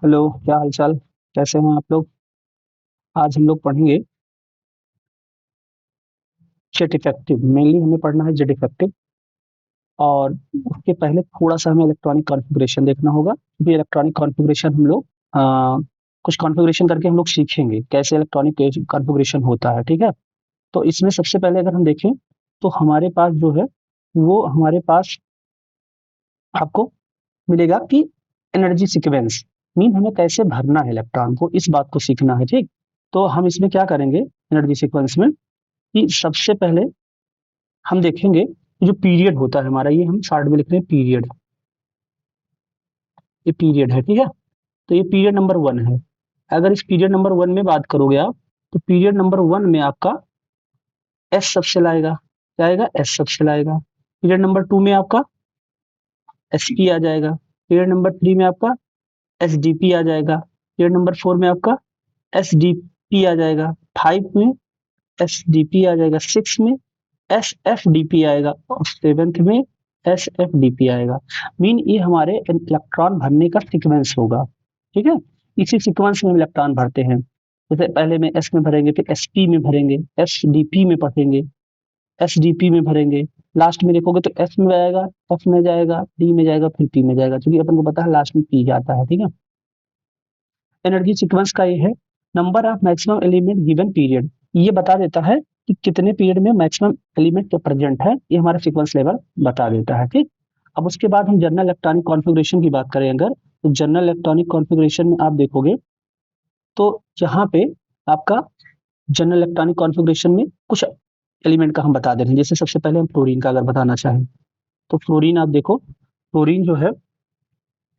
Hello, क्या हालचाल? कैसे हैं आप लोग? आज हम लोग पढ़ेंगे जेट इफेक्टिव। मेनली हमें पढ़ना है जेट इफेक्टिव। और उसके पहले थोड़ा सा हमें इलेक्ट्रॉनिक कॉन्फ़िगरेशन देखना होगा, क्योंकि इलेक्ट्रॉनिक कॉन्फ़िगरेशन हम लोग कुछ कॉन्फ़िगरेशन करके हम लोग सीखेंगे कैसे इलेक्ट्रॉनिक कॉन्फ़िगरेशन होता है, ठीक है? तो इसमें सबसे पहले अगर हम देखें, तो हमारे पास जो है, वो हमारे पास आपको मिलेगा कि एनर्जी सीक्वेंस मीन हमें कैसे भरना है इलेक्ट्रॉन को, इस बात को सीखना है, ठीक? तो हम इसमें क्या करेंगे एनर्जी सीक्वेंस में, कि सबसे पहले हम देखेंगे जो पीरियड होता है हमारा, ये हम शॉर्ट में लिख रहे हैं पीरियड। ये पीरियड है, ठीक है? तो ये पीरियड नंबर 1 है। अगर इस पीरियड नंबर 1 में बात करोगे आप, तो पीरियड नंबर 1 में आपका एस सबसे लाएगा। क्या आएगा? एस सबसे लाएगा। पीरियड नंबर 2 में आपका एस पी आ जाएगा। पीरियड नंबर 3 में आपका एस डी पी आ जाएगा। पीरियड नंबर 4 में आपका एस डी पी आ जाएगा। 5 में एस डी पी आ जाएगा। 6 में एस एफ डी पी आएगा और 7th में एस एफ डी पी आएगा। मीन ये हमारे इलेक्ट्रॉन भरने का सीक्वेंस होगा, ठीक है? इसी सीक्वेंस में हम इलेक्ट्रॉन भरते हैं। जैसे पहले में एस में भरेंगे, फिर एस पी में भरेंगे, एस डी पी में भरेंगे, एस डी पी में भरेंगे। लास्ट में देखोगे तो एस में जाएगा, एफ में जाएगा, डी में जाएगा, फिर पी में जाएगा, क्योंकि अपन को पता है लास्ट में पी जाता है, ठीक है? एनर्जी सीक्वेंस का ये है। Number of maximum element given period, ये बता देता है कि कितने पीरियड में मैक्सिमम एलिमेंट प्रेजेंट है, ये हमारा सीक्वेंस लेवल बता देता है, ठीक? अब उसके बाद हम जनरल इलेक्ट्रॉनिक कॉन्फ़िगरेशन की बात करें अगर, तो जनरल इलेक्ट्रॉनिक कॉन्फ़िगरेशन में आप देखोगे तो यहाँ पे आपका जनरल इलेक्ट्रॉनिक कॉन्फ़िगरेशन में कुछ एलिमेंट का हम बता दे रहे हैं। जैसे सबसे पहले हम फ्लोरीन का अगर बताना चाहें, तो फ्लोरीन आप देखो, फ्लोरीन जो है,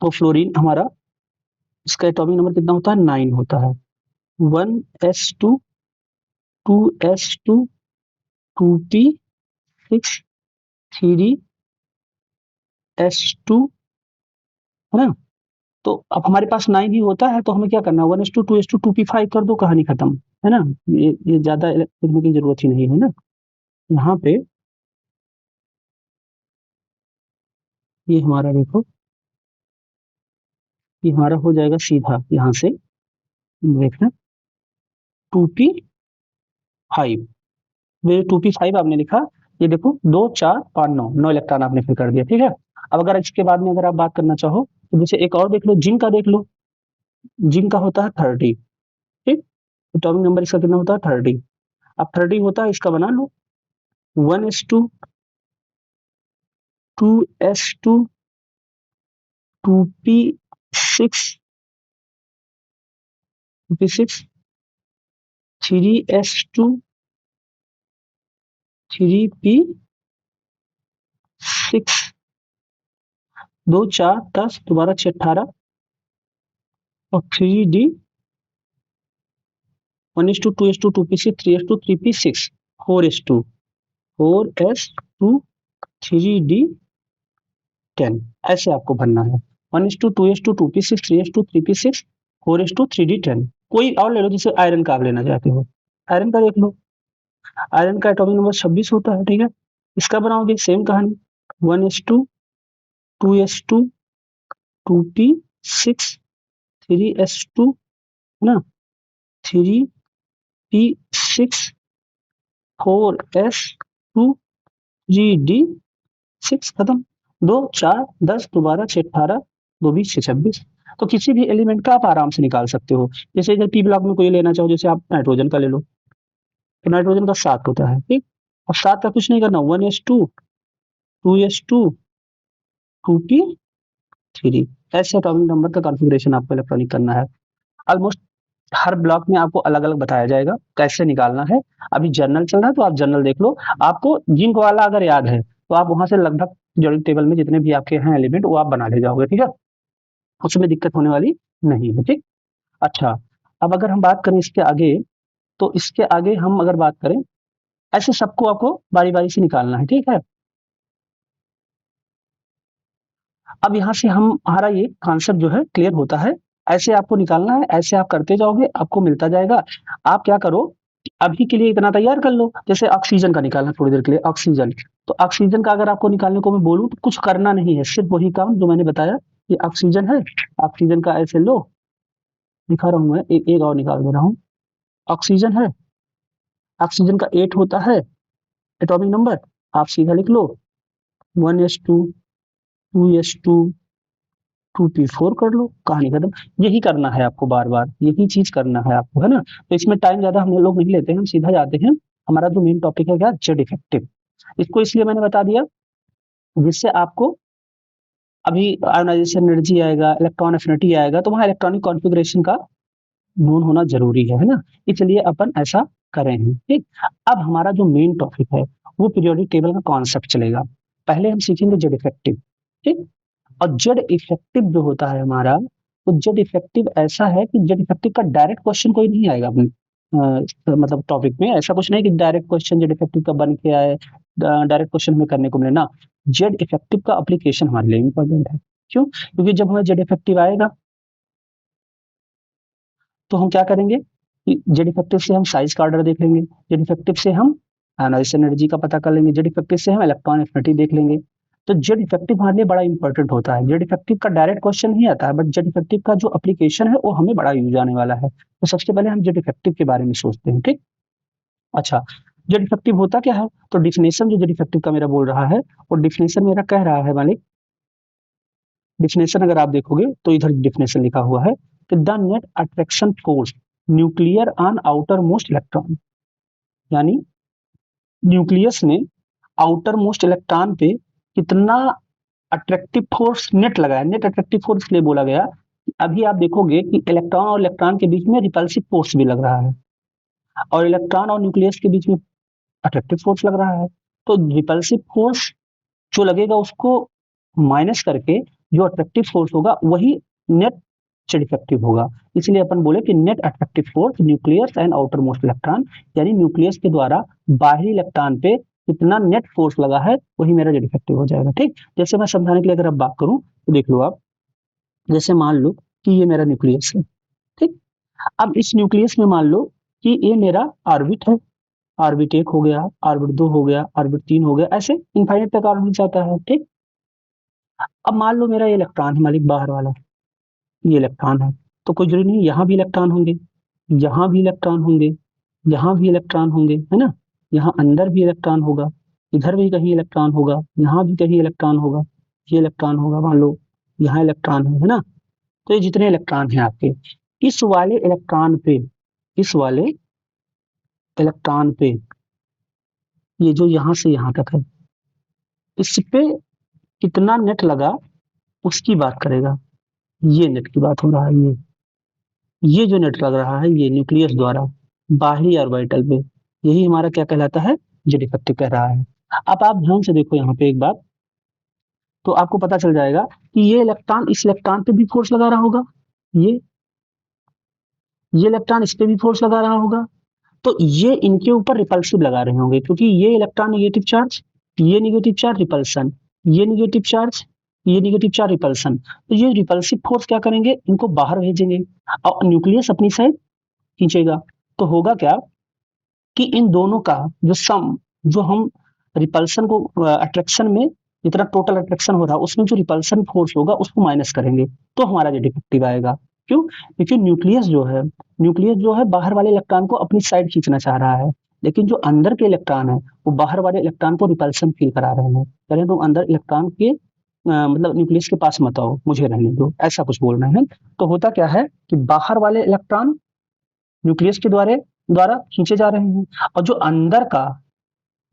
तो फ्लोरीन हमारा, इसका एटॉमिक नंबर कितना होता है? 9 होता है। 1s2 2s2 2p6 3s2, है ना? तो अब हमारे पास 9 ही होता है, तो हमें क्या करना है? 1s2 2s2 2p5 कर दो, कहानी खत्म, है ना? ये ज्यादा लिखने की जरूरत ही नहीं है ना। यहाँ पे ये हमारा देखो, ये हमारा हो जाएगा सीधा यहाँ से, देखना 2p5। ये 2p5 आपने लिखा, ये देखो 2 4 5 9 इलेक्ट्रॉन आपने फिल कर दिया, ठीक है? अब अगर इसके बाद में अगर आप बात करना चाहो, तो जैसे एक और देख लो, जिंक का देख लो। जिंक का होता है 30, ठीक? एटॉमिक नंबर इसका कितना होता है? 30। अब 30 होता है, इसका बना लो 1s2 2s2 2p6 2p6 3s2 3p6। 2 4 10, दोबारा 6 18, और 3d 1s2 2s2 2p6 3s2 3p6 4s2 3d 10, ऐसे आपको भरना है। 1s2 2s2 2p6 3s2 3p6 4s2 3d 10। कोई और ले लो, जैसे आयरन का आप लेना चाहते हो, आयरन का देख लो। आयरन का एटॉमिक नंबर 26 होता है, ठीक है? इसका बनाओगे सेम कहानी, 1s2 2s2 2p6 3s2, है ना? 3p6 4s2 3d 6, खत्म। 2 4 10, दोबारा 6 18, 2 20 6 26। तो किसी भी एलिमेंट का आप आराम से निकाल सकते हो। जैसे इधर पी ब्लॉक में कोई लेना चाहो, जैसे आप नाइट्रोजन का ले लो, तो नाइट्रोजन का 7 होता है, ठीक? अब 7 का कुछ नहीं करना, 1s2 2s2 2p3, ऐसे एटॉमिक नंबर का कॉन्फ़िगरेशन आपको इलेक्ट्रॉनिक करना है। ऑलमोस्ट हर ब्लॉक में आपको अलग-अलग बताया जाएगा कैसे निकालना है। अभी जर्नल चल रहा है, तो आप जर्नल देख लो। आपको जिंक वाला अगर याद है, तो आप वहाँ से लगभग पीरियोडिक टेबल में जितने भी आपके हैं एलिमेंट, वो आप बना ले जाओगे, ठीक है? उसमें दिक्कत होने वाली नहीं है, ठीक? अच्छा, अब अगर हम बात करें इसके आगे, तो इसके आगे हम अगर बात करें, ऐसे सबको आपको बारी-बारी से निकालना है, ठीक है? अब यहाँ से हम हमारा ये कॉन्सेप्ट जो है क्लियर होता है। ऐसे आपको निकालना है, ऐसे आप करते जाओगे, आपको मिलता जाएगा। आप क्या करो, अभी के लिए इतना तैयार कर लो। जैसे ऑक्सीजन का निकालना थोड़ी देर के लिए, ऑक्सीजन। तो ऑक्सीजन का अगर आपको निकालने को मैं बोलूँ, तो कुछ करना नहीं है, सिर्फ वही काम जो मैंने बताया। ये ऑक्सीजन है, ऑक्सीजन का ऐसे लो, दिखा रहा हूँ मैं, एक और निकाल दे रहा हूँ। ऑक्सीजन है, ऑक्सीजन का 8 होता है एटॉमिक नंबर, आप सीधा लिख लो 1s2 2s2 2p4 कर लो, कहानी खत्म। यही करना है आपको, बार बार यही चीज करना है आपको, है ना। तो इसमें टाइम ज्यादा हम लोग नहीं लेते हैं, हम सीधा जाते हैं। हमारा जो मेन टॉपिक है क्या, जेड इफेक्टिव। इसको इसलिए मैंने बता दिया जिससे आपको अभी आयोनाइजेशन एनर्जी आएगा, इलेक्ट्रॉन एफिनिटी आएगा, तो वहां इलेक्ट्रॉनिक कॉन्फ़िगरेशन का नोन होना जरूरी है ना। इसलिए अपन ऐसा करें हैं, ठीक। अब हमारा जो मेन टॉपिक है वो पीरियोडिक टेबल का कॉन्सेप्ट चलेगा। पहले हम सीखेंगे जेड इफेक्टिव, ठीक। और जेड इफेक्टिव जो होता है हमारा, तो जेड इफेक्टिव ऐसा है कि जेड इफेक्टिव का डायरेक्ट क्वेश्चन कोई नहीं आएगा अपने मतलब टॉपिक में। ऐसा कुछ नहीं कि डायरेक्ट क्वेश्चन जेड इफेक्टिव का बन के आए, डायरेक्ट क्वेश्चन में करने को मिले ना। जेड इफेक्टिव का एप्लीकेशन हमारे लिए इंपॉर्टेंट है। क्यों? क्योंकि जब हमें जेड इफेक्टिव आएगा तो हम क्या करेंगे कि जेड इफेक्टिव से हम साइज का ऑर्डर देख लेंगे, जेड इफेक्टिव से हम आयोनाइजेशन एनर्जी का पता कर लेंगे, जेड इफेक्टिव से हम इलेक्ट्रॉन एफिनिटी देख लेंगे। तो जेड इफेक्टिव हमारे लिए बड़ा इंपॉर्टेंट होता है। जेड इफेक्टिव का डायरेक्ट क्वेश्चन नहीं आता है, बट जेड इफेक्टिव का जो एप्लीकेशन है वो हमें बड़ा यूज आने वाला है। तो सबसे पहले हम जेड इफेक्टिव के बारे में सोचते हैं, ठीक। अच्छा, जेड इफेक्टिव होता क्या है? तो डिफिनेशन जो जेड इफेक्टिव का मेरा बोल रहा है, वो डिफिनेशन मेरा कह रहा है मालिक, डिफिनेशन अगर आप देखोगे तो इधर डिफिनेशन लिखा हुआ है कि the net attraction force nuclear on outer most electron, यानी न्यूक्लियस ने आउटर मोस्ट इलेक्ट्रॉन पे कितना अट्रैक्टिव फोर्स नेट लगाया। नेट अट्रैक्टिव फोर्स इसलिए बोला गया, अभी आप देखोगे कि इलेक्ट्रॉन और इलेक्ट्रॉन के बीच में रिपल्सिव फोर्स भी लग रहा है, और इलेक्ट्रॉन और न्यूक्लियस के बीच में अट्रैक्टिव फोर्स लग रहा है। तो रिपल्सिव फोर्स जो लगेगा उसको माइनस करके जो अट्रैक्टिव फोर्स होगा वही नेट जेड इफेक्टिव होगा। इसलिए अपन बोले कि net attractive force nucleus and outermost electron, यानी न्यूक्लियस के द्वारा बाहरी इलेक्ट्रॉन पे कितना नेट फोर्स लगा है वही मेरा जेड इफेक्टिव हो जाएगा, ठीक। जैसे मैं समझाने के लिए अगर अब बात करूं तो देख लो आप, जैसे मान लो कि ये मेरा न्यूक्लियस है, ठीक। अब इस न्यूक्लियस में मान लो कि ये मेरा ऑर्बिट है, ऑर्बिट 1 हो गया, ऑर्बिट 2 हो गया, ऑर्बिट 3 हो गया, ऐसे इनफाइनाइट तक ऑर्बिट जाता है, ठीक। अब मान लो मेरा ये इलेक्ट्रॉन है मालिक, बाहर वाला ये इलेक्ट्रॉन है, तो कोई जरूरी नहीं यहाँ भी इलेक्ट्रॉन होंगे, यहाँ भी इलेक्ट्रॉन होंगे, यहाँ भी इलेक्ट्रॉन होंगे, है ना। यहाँ अंदर भी इलेक्ट्रॉन होगा, इधर भी कहीं इलेक्ट्रॉन होगा, यहाँ भी कहीं इलेक्ट्रॉन होगा, ये इलेक्ट्रॉन होगा, मान लो यहाँ इलेक्ट्रॉन है ना। तो ये जितने इलेक्ट्रॉन हैं आपके, इस वाले इलेक्ट्रॉन पे, इस वाले इलेक्ट्रॉन पे, ये जो यहाँ से यहाँ तक है, इस पे कितना नेट लगा उसकी बात करेगा। ये नेट की बात हो रहा है, ये जो नेट लग रहा है ये न्यूक्लियस द्वारा बाहरी ऑर्बिटल पे, यही हमारा क्या कहलाता है, जेड इफेक्टिव कह रहा है। अब आप ध्यान से देखो यहाँ पे एक बात, तो आपको पता चल जाएगा कि ये इलेक्ट्रॉन इस इलेक्ट्रॉन पे भी फोर्स लगा रहा होगा, ये ये इलेक्ट्रॉन इस पे भी फोर्स लगा रहा होगा, तो ये इनके ऊपर रिपल्सिव लगा रहे होंगे, क्योंकि ये इलेक्ट्रॉन नेगेटिव चार्ज, ये नेगेटिव चार्ज रिपल्सन, ये नेगेटिव चार्ज, ये नेगेटिव चार्ज रिपल्सन, तो ये रिपल्सिव फोर्स क्या करेंगे, इनको बाहर भेजेंगे और न्यूक्लियस अपनी साइड खींचेगा। तो होगा क्या कि इन दोनों का जो सम, जो हम रिपल्सन को अट्रैक्शन में जितना टोटल अट्रैक्शन हो रहा है उसमें जो रिपल्सन फोर्स होगा उसको माइनस करेंगे, तो हमारा जेड इफेक्टिव आएगा। क्यों? क्योंकि न्यूक्लियस जो है बाहर वाले इलेक्ट्रॉन को अपनी साइड खींचना चाह रहा है, लेकिन जो अंदर के इलेक्ट्रॉन है वो बाहर वाले इलेक्ट्रॉन को रिपल्सन फील करा रहे हैं, कह रहे हैं तुम अंदर इलेक्ट्रॉन के मतलब न्यूक्लियस के पास मत आओ, मुझे रहने दो, ऐसा कुछ बोल रहे हैं। तो होता क्या है कि बाहर वाले इलेक्ट्रॉन न्यूक्लियस के द्वारा द्वारा खींचे जा रहे हैं, और जो अंदर का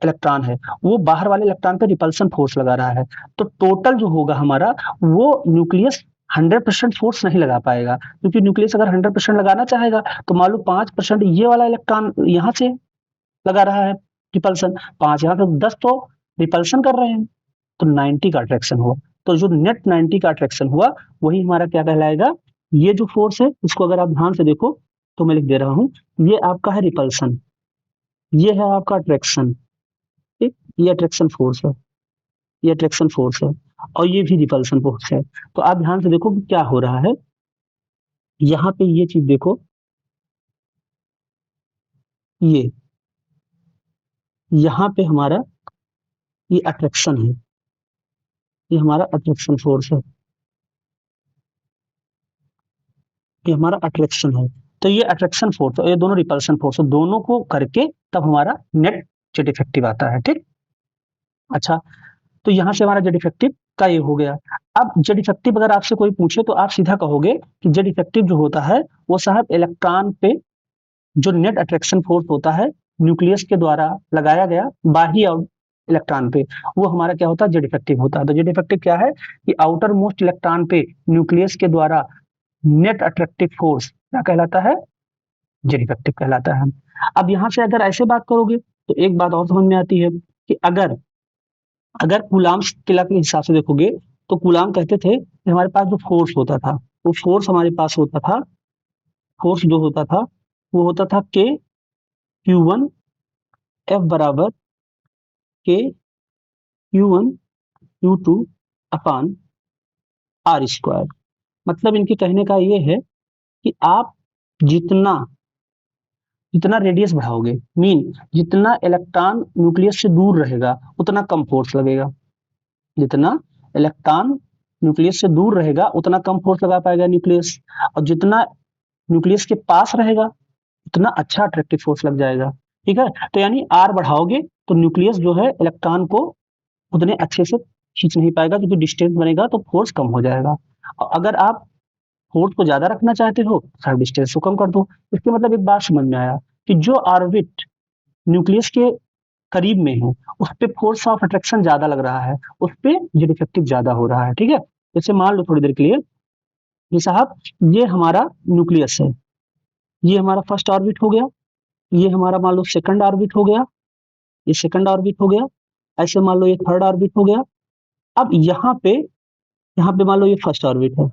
इलेक्ट्रॉन है वो बाहर वाले इलेक्ट्रॉन पे रिपल्सन फोर्स लगा रहा है। तो टोटल जो होगा हमारा, वो न्यूक्लियस 100% फोर्स नहीं लगा पाएगा, क्योंकि न्यूक्लियस अगर 100% लगाना चाहेगा तो मान लो 5% ये वाला इलेक्ट्रॉन यहाँ से लगा रहा है रिपल्सन, 5 यहाँ से 10 तो रिपल्सन कर रहे हैं, तो 90 का अट्रैक्शन हुआ। तो जो नेट 90 का अट्रैक्शन हुआ वही हमारा क्या कहलाएगा, ये जो फोर्स है इसको अगर आप ध्यान से देखो तो मैं लिख दे रहा हूं, ये आपका है रिपल्सन, ये है आपका अट्रैक्शन, ठीक। ये अट्रैक्शन फोर्स है, ये अट्रैक्शन फोर्स है, और ये भी रिपल्सन फोर्स है। तो आप ध्यान से देखो कि क्या हो रहा है, यहाँ पे ये चीज देखो, ये यहाँ पे हमारा ये अट्रैक्शन है, ये हमारा अट्रैक्शन फोर्स है, ये हमारा अट्रैक्शन है, तो ये अट्रैक्शन फोर्स और ये दोनों रिपल्शन फोर्स, दोनों को करके तब हमारा नेट जेट इफेक्टिव आता है। ठीक, अच्छा, तो यहाँ से हमारा जेड इफेक्टिव का ये हो गया। अब जेड इफेक्टिव अगर आपसे कोई पूछे तो आप सीधा कहोगे कि जेड इफेक्टिव जो होता है वो साहब इलेक्ट्रॉन पे जो नेट अट्रैक्शन फोर्स होता है न्यूक्लियस के द्वारा लगाया गया बाहरी इलेक्ट्रॉन पे, वो हमारा क्या होता है, जेड इफेक्टिव होता है। तो जेड इफेक्टिव क्या है कि आउटर मोस्ट इलेक्ट्रॉन पे न्यूक्लियस के द्वारा नेट अट्रैक्टिव फोर्स क्या कहलाता है, जेड इफेक्टिव कहलाता है। अब यहाँ से अगर ऐसे बात करोगे तो एक बात और समझ में आती है कि अगर अगर कूलाम किला के हिसाब से देखोगे तो कूलाम कहते थे कि हमारे पास जो फोर्स होता था, वो फोर्स हमारे पास होता था, फोर्स जो होता था वो होता था के क्यू वन एफ बराबर k q one q two upon r square. मतलब इनके कहने का ये है कि आप जितना जितना रेडियस बढ़ाओगे, मीन जितना इलेक्ट्रॉन न्यूक्लियस से दूर रहेगा उतना कम फोर्स लगेगा, जितना इलेक्ट्रॉन न्यूक्लियस से दूर रहेगा उतना कम फोर्स लगा पाएगा न्यूक्लियस, और जितना न्यूक्लियस के पास रहेगा उतना अच्छा अट्रैक्टिव फोर्स लग जाएगा। ठीक है, तो यानी आर बढ़ाओगे तो न्यूक्लियस जो है इलेक्ट्रॉन को उतने अच्छे से खींच नहीं पाएगा, क्योंकि डिस्टेंस बनेगा तो फोर्स कम हो जाएगा। और अगर आप फोर्स को ज्यादा रखना चाहते हो सर डिस्टेंस को कम कर दो। इसके मतलब एक बात समझ में आया कि जो ऑर्बिट न्यूक्लियस के करीब में है उस पे फोर्स ऑफ अट्रैक्शन ज्यादा लग रहा है, उस पे जेड इफेक्टिव ज्यादा हो रहा है। ठीक है, जैसे मान लो थोड़ी देर के लिए ये साहब ये हमारा न्यूक्लियस है, ये हमारा फर्स्ट ऑर्बिट हो गया, ये हमारा मान लो सेकंड ऑर्बिट हो गया, ये सेकंड ऑर्बिट हो गया, ऐसे मान लो ये थर्ड ऑर्बिट हो गया। अब यहाँ पे मान लो ये फर्स्ट ऑर्बिट है,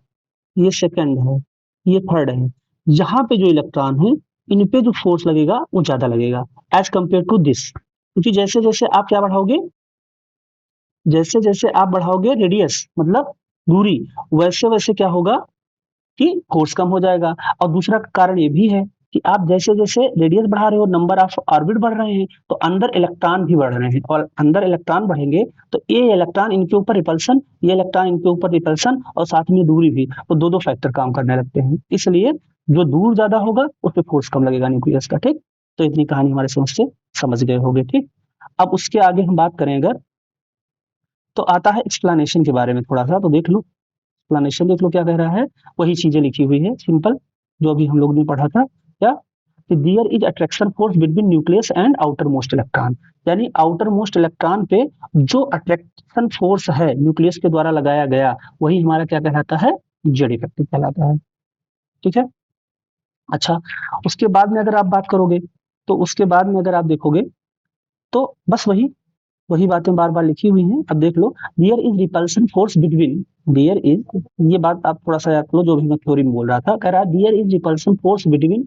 ये सेकंड है, ये थर्ड है। यहाँ पे जो इलेक्ट्रॉन है इन पे जो फोर्स लगेगा वो ज्यादा लगेगा एज कंपेयर टू दिस, क्योंकि जैसे जैसे आप क्या बढ़ाओगे, जैसे जैसे आप बढ़ाओगे रेडियस मतलब दूरी, वैसे वैसे क्या होगा कि फोर्स कम हो जाएगा। और दूसरा कारण ये भी है कि आप जैसे जैसे रेडियस बढ़ा रहे हो, नंबर ऑफ ऑर्बिट बढ़ रहे हैं, तो अंदर इलेक्ट्रॉन भी बढ़ रहे हैं, और अंदर इलेक्ट्रॉन बढ़ेंगे तो ये इलेक्ट्रॉन इनके ऊपर रिपल्सन, ये इलेक्ट्रॉन इनके ऊपर रिपल्सन, और साथ में दूरी भी, तो दो दो फैक्टर काम करने लगते हैं। इसलिए जो दूर ज्यादा होगा उस पर फोर्स कम लगेगा न्यूक्लियस का। ठीक, तो इतनी कहानी हमारे समझ से समझ गए होगे। ठीक, अब उसके आगे हम बात करें अगर, तो आता है एक्सप्लेनेशन के बारे में थोड़ा सा, तो देख लो एक्सप्लेनेशन, देख लो क्या कह रहा है। वही चीजें लिखी हुई है सिंपल जो अभी हम लोग ने पढ़ा था। क्या, दियर is attraction force between nucleus and outermost electron, यानी आउटर मोस्ट इलेक्ट्रॉन पे जो अट्रैक्शन फोर्स है न्यूक्लियस के द्वारा लगाया गया वही हमारा क्या कहलाता है, जेड इफेक्टिव कहलाता है। ठीक है, अच्छा, उसके बाद में अगर आप बात करोगे तो उसके बाद में अगर आप देखोगे तो बस वही वही बातें बार बार लिखी हुई हैं। अब देख लो, there is repulsion force between, there is, ये बात आप थोड़ा सा याद करो जो भी मैं थ्योरी में बोल रहा था, कह रहा है there is repulsion force between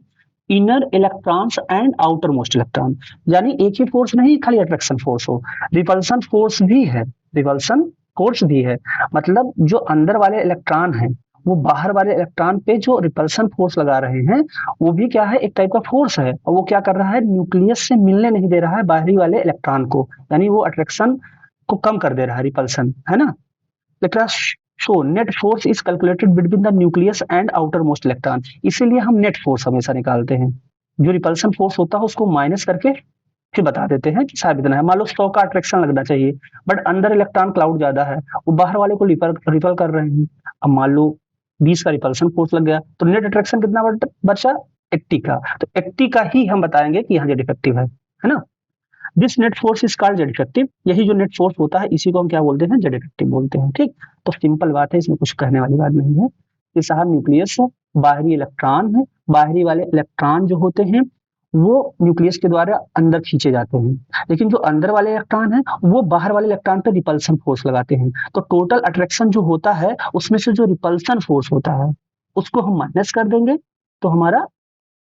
inner electrons and outermost electron, यानी एक ही फोर्स नहीं खाली अट्रैक्शन फोर्स हो, रिपल्सन फोर्स भी है, रिपल्सन फोर्स भी है। मतलब जो अंदर वाले इलेक्ट्रॉन हैं वो बाहर वाले इलेक्ट्रॉन पे जो रिपल्सन फोर्स लगा रहे हैं वो भी क्या है, एक टाइप का फोर्स है, और वो क्या कर रहा है, न्यूक्लियस से मिलने नहीं दे रहा है बाहरी वाले इलेक्ट्रॉन को, यानी वो अट्रैक्शन को कम कर दे रहा है, रिपल्सन है ना। लेकिन show net force is calculated between the nucleus and outermost electron, इसीलिए हम नेट फोर्स हमेशा निकालते हैं, जो रिपल्सन फोर्स होता है उसको माइनस करके फिर बता देते हैं कि शायद इतना है। मान लो 100 का अट्रैक्शन लगना चाहिए, बट अंदर इलेक्ट्रॉन क्लाउड ज्यादा है, वो बाहर वाले को रिपल कर रहे हैं। अब मान लो 20 का रिपल्सन फोर्स लग गया तो नेट अट्रैक्शन कितना बचा, 80 का, तो 80 का ही हम बताएंगे कि यहाँ जेड इफेक्टिव है ना। This net force is called Z effective, यही जो नेट फोर्स होता है इसी को हम क्या बोलते हैं, जेड इफेक्टिव बोलते हैं। ठीक, तो सिंपल बात है, इसमें कुछ कहने वाली बात नहीं है कि साहब न्यूक्लियस बाहरी इलेक्ट्रॉन है, बाहरी वाले इलेक्ट्रॉन जो होते हैं वो न्यूक्लियस के द्वारा अंदर खींचे जाते हैं, लेकिन जो अंदर वाले इलेक्ट्रॉन है वो बाहर वाले इलेक्ट्रॉन पे रिपल्सन फोर्स लगाते हैं। तो टोटल अट्रैक्शन जो होता है उसमें से जो रिपल्सन फोर्स होता है उसको हम माइनस कर देंगे तो हमारा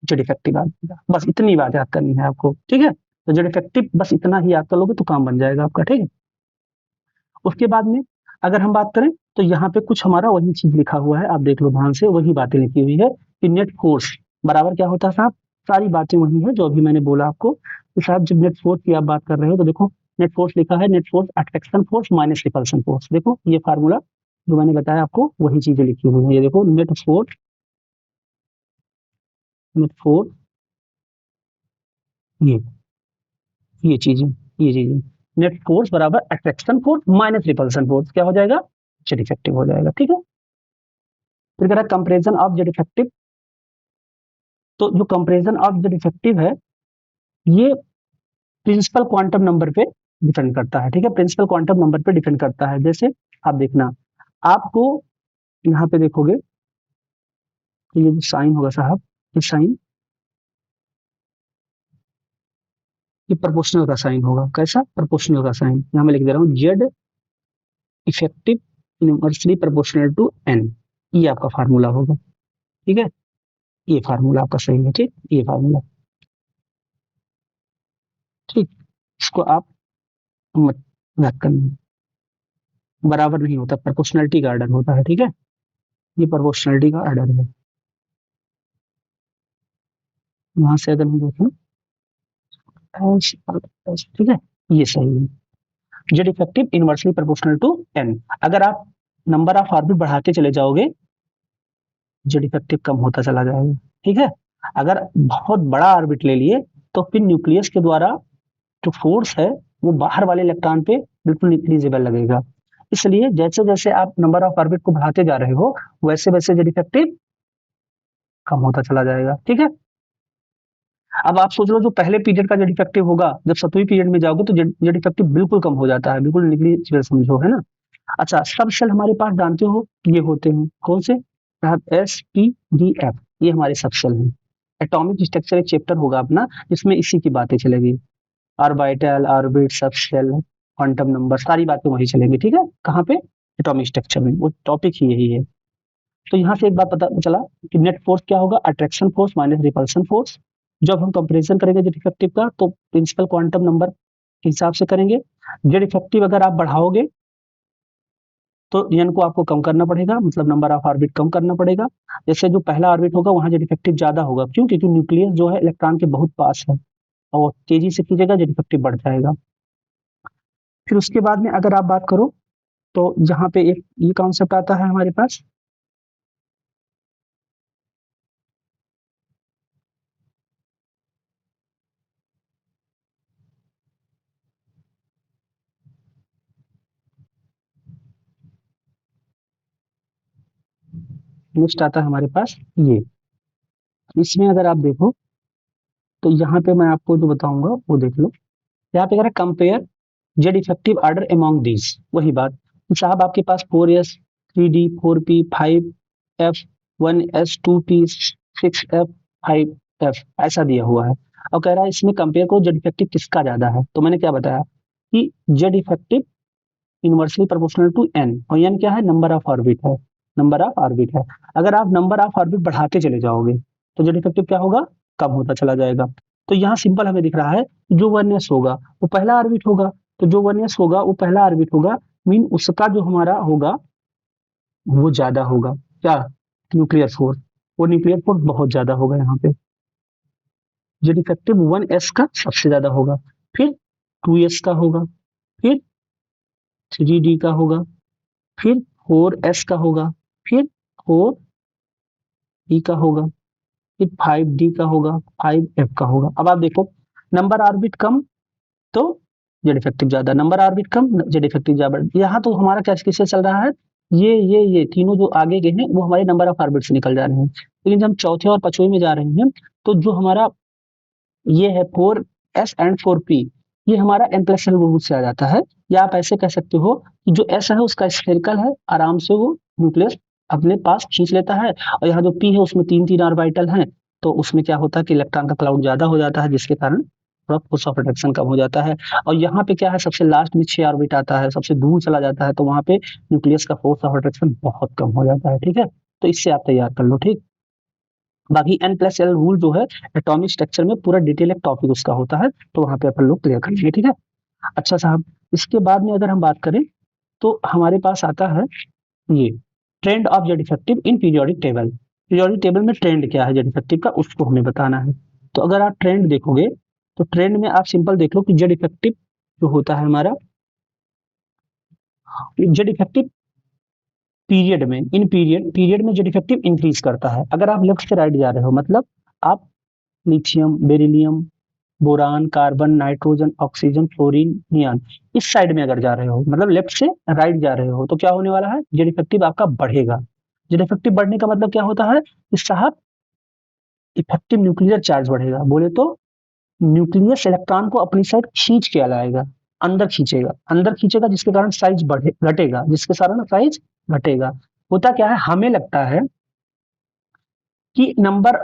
जेड इफेक्टिव आ जाएगा। बस इतनी बात याद करनी है आपको। ठीक है, तो जेड इफेक्टिव बस इतना ही याद कर लोगे तो काम बन जाएगा आपका। ठीक है, उसके बाद में अगर हम बात करें तो यहाँ पे कुछ हमारा वही चीज लिखा हुआ है, आप देख लो ध्यान से, वही बातें लिखी हुई है कि नेट फोर्स बराबर क्या होता है साहब, सारी बातें वही है जो अभी मैंने बोला आपको कि साहब जब नेट फोर्स की आप बात कर रहे हो तो देखो नेट फोर्स लिखा है, net force attraction force minus repulsion force, देखो ये फार्मूला जो मैंने बताया आपको वही चीजें लिखी हुई है। ये देखो नेट फोर्स नेट फोर्स, ये चीजें, ये चीजें, नेट फोर्स बराबर attraction force minus repulsion force, क्या हो जाएगा, जेड इफेक्टिव हो जाएगा। ठीक है, फिर कह रहा है कंपेरिजन ऑफ जेड इफेक्टिव। तो जो कंपेरिजन ऑफ जेड इफेक्टिव है, ये प्रिंसिपल क्वांटम नंबर पे डिपेंड करता है। ठीक है, प्रिंसिपल क्वांटम नंबर पे डिपेंड करता है। जैसे आप देखना, आपको यहाँ पे देखोगे तो ये जो साइन होगा साहब, ये साइन, ये प्रोपोर्शनल का साइन होगा। कैसा, प्रोपोर्शनल का साइन, यहाँ मैं लिख दे रहा हूँ, Z effective inversely proportional to n, ये आपका फार्मूला होगा। ठीक है, ये फार्मूला आपका सही है। ठीक, ये फार्मूला, ठीक, इसको आप मत याद करना, बराबर नहीं होता, प्रोपोर्शनलिटी का ऑर्डर होता है। ठीक है, ये प्रोपोर्शनलिटी का ऑर्डर है। वहां से अगर हम देखें, ठीक है, ये सही है, Z effective inversely proportional to n. अगर आप नंबर ऑफ ऑर्बिट बढ़ाते चले जाओगे, जेड इफेक्टिव कम होता चला जाएगा। ठीक है, अगर बहुत बड़ा ऑर्बिट ले लिए तो फिर न्यूक्लियस के द्वारा जो फोर्स है वो बाहर वाले इलेक्ट्रॉन पे बिल्कुल निग्लिजिबल लगेगा। इसलिए जैसे जैसे आप नंबर ऑफ ऑर्बिट को बढ़ाते जा रहे हो, वैसे वैसे जेड इफेक्टिव कम होता चला जाएगा। ठीक है, अब आप सोच लो, जो पहले पीरियड का जेड इफेक्टिव होगा, जब 7वीं पीरियड में जाओगे तो जेड इफेक्टिव बिल्कुल कम हो जाता है, बिल्कुल निग्लिजिबल समझो, है ना। अच्छा, सब सेल हमारे पास जानते हो ये होते हैं कौन से, एस पी डी एफ, ये हमारे सब सेल हैं। एटॉमिक स्ट्रक्चर एक चैप्टर होगा अपना, जिसमें इसी की बातें चलेगी, ऑर्बिटल, ऑर्बिट, सब सेल, क्वांटम नंबर, सारी बातें वही चलेंगी। ठीक है, कहाँ पे, एटॉमिक स्ट्रक्चर में, वो टॉपिक ही यही है। तो यहाँ से एक बात पता चला कि नेट फोर्स क्या होगा, attraction force minus repulsion force. जब हम कंपेरिजन करेंगे जेड इफेक्टिव का, तो प्रिंसिपल क्वांटम नंबर के हिसाब से करेंगे। जेड इफेक्टिव अगर आप बढ़ाओगे तो एन को आपको कम करना पड़ेगा, मतलब नंबर ऑफ ऑर्बिट कम करना पड़ेगा। जैसे जो पहला ऑर्बिट होगा वहां जेड इफेक्टिव ज्यादा होगा, क्यों, क्योंकि न्यूक्लियस जो है इलेक्ट्रॉन के बहुत पास है, और तेजी से कीजिएगा जेड इफेक्टिव बढ़ जाएगा। फिर उसके बाद में अगर आप बात करो, तो यहाँ पे एक ये कॉन्सेप्ट आता है हमारे पास, नेक्स्ट आता है हमारे पास ये। इसमें अगर आप देखो तो यहाँ पे मैं आपको जो बताऊंगा वो देख लो। यहाँ पे कह रहा है compare Z effective order among these, वही बात, साहब आपके पास 4s, 3d, 4p, 5f, 1s, 2p, 6f, 5f ऐसा दिया हुआ है। और कह रहा है इसमें कंपेयर को जेड इफेक्टिव किसका ज्यादा है। तो मैंने क्या बताया कि Z effective inversely proportional to n, और एन क्या है, नंबर ऑफ ऑर्बिट है, नंबर ऑफ ऑर्बिट है। अगर आप नंबर ऑफ ऑर्बिट बढ़ाते चले जाओगे तो जेड इफेक्टिव क्या होगा, कम होता चला जाएगा। तो यहाँ सिंपल हमें दिख रहा है, जो 1s होगा वो पहला ऑर्बिट होगा, तो जो 1s होगा वो पहला ऑर्बिट होगा, मीन उसका जो हमारा होगा वो ज्यादा होगा, क्या, न्यूक्लियर फोर्स, वो न्यूक्लियर फोर्स बहुत ज्यादा होगा यहाँ पे, जेड इफेक्टिव 1s का सबसे ज्यादा होगा, फिर 2s का होगा, फिर 3d का होगा, फिर 4s का होगा, फिर 4d का होगा, फिर 5d का होगा, 5f का होगा। अब आप देखो, नंबर ऑर्बिट कम तो जेड इफेक्टिव ज्यादा, नंबर ऑर्बिट कम, जेड इफेक्टिव ज्यादा। यहाँ तो हमारा क्या किससे चल रहा है, ये तीनों जो आगे गए हैं वो हमारे नंबर ऑफ ऑर्बिट से निकल जा रहे हैं। लेकिन जब हम चौथे और पांचवें में जा रहे हैं, तो जो हमारा ये है 4s एंड 4p, ये हमारा n प्लस एल रूट से आ जाता है। या आप ऐसे कह सकते हो कि जो s है उसका स्फेरिकल है, आराम से वो न्यूक्लियस अपने पास खींच लेता है, और यहाँ जो p है उसमें तीन तीन ऑर्बिटल हैं, तो उसमें क्या होता है कि इलेक्ट्रॉन का क्लाउड ज्यादा हो जाता है, जिसके कारण थोड़ा फोर्स ऑफ अट्रैक्शन कम हो जाता है। और यहाँ पे क्या है, सबसे लास्ट में 6 ऑर्बिट आता है, सबसे दूर चला जाता है, तो वहां पे न्यूक्लियस का फोर्स ऑफ अट्रैक्शन बहुत कम हो जाता है। ठीक है, तो इससे आप तैयार कर लो। ठीक, बाकी n प्लस एल रूल जो है एटॉमिक स्ट्रक्चर में पूरा डिटेल एक टॉपिक उसका होता है, तो वहां पे अपन लोग क्लियर कर लेंगे। ठीक है, अच्छा साहब, इसके बाद में अगर हम बात करें तो हमारे पास आता है ये trend of Z effective in periodic table. Periodic table में ट्रेंड क्या है जेड इफेक्टिव का, उसको हमें बताना है। तो अगर आप ट्रेंड देखोगे तो ट्रेंड में आप सिंपल देख लो कि जेड इफेक्टिव जो होता है हमारा, जेड इफेक्टिव पीरियड में, इन पीरियड में जेड इफेक्टिव इंक्रीज करता है। अगर आप लेफ्ट से राइट जा रहे हो, मतलब आप lithium, beryllium, boron, carbon, nitrogen, oxygen, fluorine, neon इस साइड में अगर जा रहे हो, मतलब लेफ्ट से राइट जा रहे हो, तो क्या होने वाला है, जेड इफेक्टिव आपका बढ़ेगा। जेड इफेक्टिव बढ़ने का मतलब क्या होता है कि साहब इफेक्टिव न्यूक्लियर चार्ज बढ़ेगा। बोले तो न्यूक्लियस इलेक्ट्रॉन को अपनी साइड खींच के लाएगा, अंदर खींचेगा जिसके कारण साइज बढ़े घटेगा, जिसके कारण साइज घटेगा। होता क्या है, हमें लगता है कि नंबर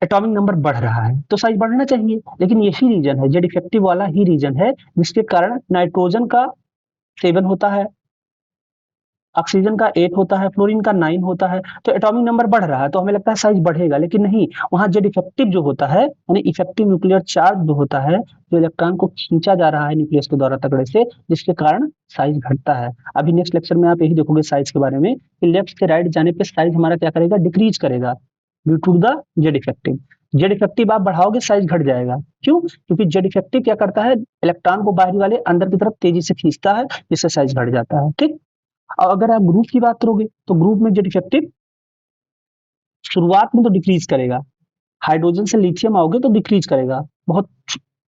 एटॉमिक नंबर बढ़ रहा है तो साइज बढ़ना चाहिए, लेकिन यही रीजन है, जेड इफेक्टिव वाला ही रीजन है जिसके कारण नाइट्रोजन का 7 होता है, ऑक्सीजन का 8 होता है, फ्लोरीन का 9 होता है। तो एटॉमिक नंबर बढ़ रहा है तो हमें लगता है साइज बढ़ेगा, लेकिन नहीं, वहां जेड इफेक्टिव जो होता है यानी इफेक्टिव न्यूक्लियर चार्ज जो होता है, जो इलेक्ट्रॉन को खींचा जा रहा है न्यूक्लियस के द्वारा तगड़े से, जिसके कारण साइज घटता है। अभी नेक्स्ट लेक्चर में आप यही देखोगे साइज के बारे में कि लेफ्ट से राइट जाने पे साइज हमारा क्या करेगा, डिक्रीज करेगा due to the Z effective. Z effective आप बढ़ाओगे साइज घट जाएगा। क्यों? क्योंकि जेड इफेक्टिव क्या करता है, इलेक्ट्रॉन को बाहरी वाले अंदर की तरफ तेजी से खींचता है, जिससे साइज घट जाता है। ठीक। और अगर आप ग्रुप की बात करोगे तो ग्रुप में जेड इफेक्टिव शुरुआत में तो डिक्रीज करेगा, हाइड्रोजन से लिथियम आओगे तो डिक्रीज करेगा बहुत,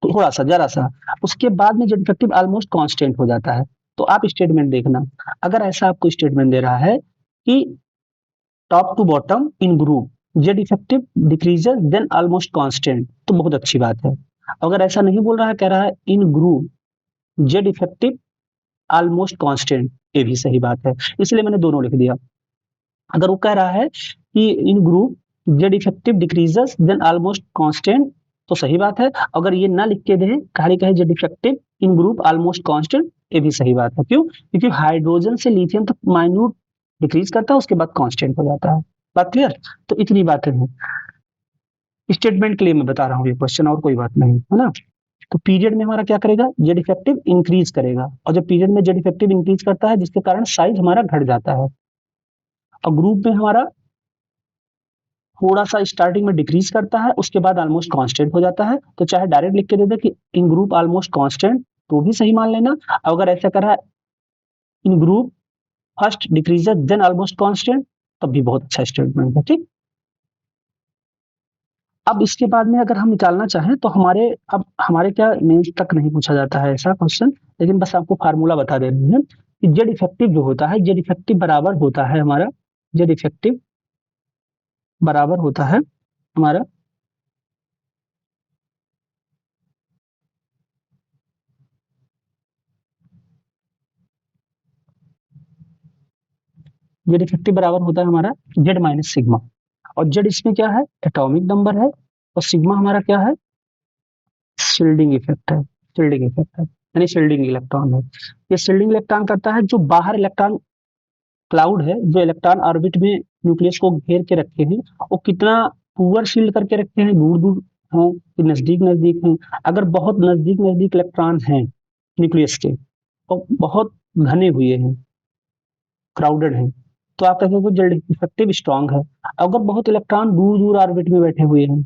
थोड़ा सा, जरा सा। उसके बाद में जेड इफेक्टिव ऑलमोस्ट कांस्टेंट हो जाता है। तो आप स्टेटमेंट देखना, अगर ऐसा आपको स्टेटमेंट दे रहा है कि top to bottom in group Z effective decreases then almost constant, तो बहुत अच्छी बात है। अगर ऐसा नहीं बोल रहा है, कह रहा है in group Z effective almost constant, ये भी सही बात है, इसलिए मैंने दोनों लिख दिया। अगर वो कह रहा है कि in group Z effective decreases then almost constant, तो सही बात है। अगर ये ना लिख के दे, खाली कहे Z effective in group almost constant, ये भी सही बात है। क्यों? क्योंकि हाइड्रोजन से लिथियम तक माइन्यूट डिक्रीज करता है, उसके बाद कांस्टेंट हो जाता है। बात क्लियर? तो इतनी बातें हैं, स्टेटमेंट के लिए मैं बता रहा हूँ ये क्वेश्चन, और कोई बात नहीं है ना। तो पीरियड में हमारा क्या करेगा, जेड इफेक्टिव इंक्रीज करेगा, और जब पीरियड में जेड इफेक्टिव इंक्रीज करता है जिसके कारण साइज हमारा घट जाता है। और ग्रुप में हमारा थोड़ा सा स्टार्टिंग में डिक्रीज करता है, उसके बाद ऑलमोस्ट कांस्टेंट हो जाता है। तो चाहे डायरेक्ट लिख के दे दे कि इन ग्रुप ऑलमोस्ट कांस्टेंट, तो भी सही मान लेना। अगर ऐसा करा in group first decreases then almost constant, तब भी बहुत अच्छा स्टेटमेंट है। ठीक। अब इसके बाद में अगर हम निकालना चाहें तो अब हमारे क्या मेंस तक नहीं पूछा जाता है ऐसा क्वेश्चन, लेकिन बस आपको फार्मूला बता दे रहे हैं कि जेड इफेक्टिव जो होता है, जेड इफेक्टिव बराबर होता है हमारा, जेड इफेक्टिव बराबर होता है हमारा, जेड इफेक्टिव बराबर होता है हमारा जेड माइनस सिग्मा। और जेड इसमें क्या है, एटॉमिक नंबर है, और सिग्मा हमारा क्या है, शील्डिंग इफेक्ट है, शील्डिंग इफेक्ट है, यानी शील्डिंग इलेक्ट्रॉन है। ये शील्डिंग इलेक्ट्रॉन करता है, जो बाहर इलेक्ट्रॉन क्लाउड है, जो इलेक्ट्रॉन ऑर्बिट में न्यूक्लियस को घेर के रखे हैं, वो कितना पुअर शील्ड करके रखे हैं, दूर दूर हैं कि नजदीक नजदीक हैं। अगर बहुत नजदीक नजदीक इलेक्ट्रॉन हैं न्यूक्लियस के, तो बहुत घने हुए हैं, क्राउडेड हैं, तो आप कहेंगे वो जेड इफेक्टिव स्ट्रांग है। अगर बहुत इलेक्ट्रॉन दूर दूर ऑर्बिट में बैठे हुए हैं,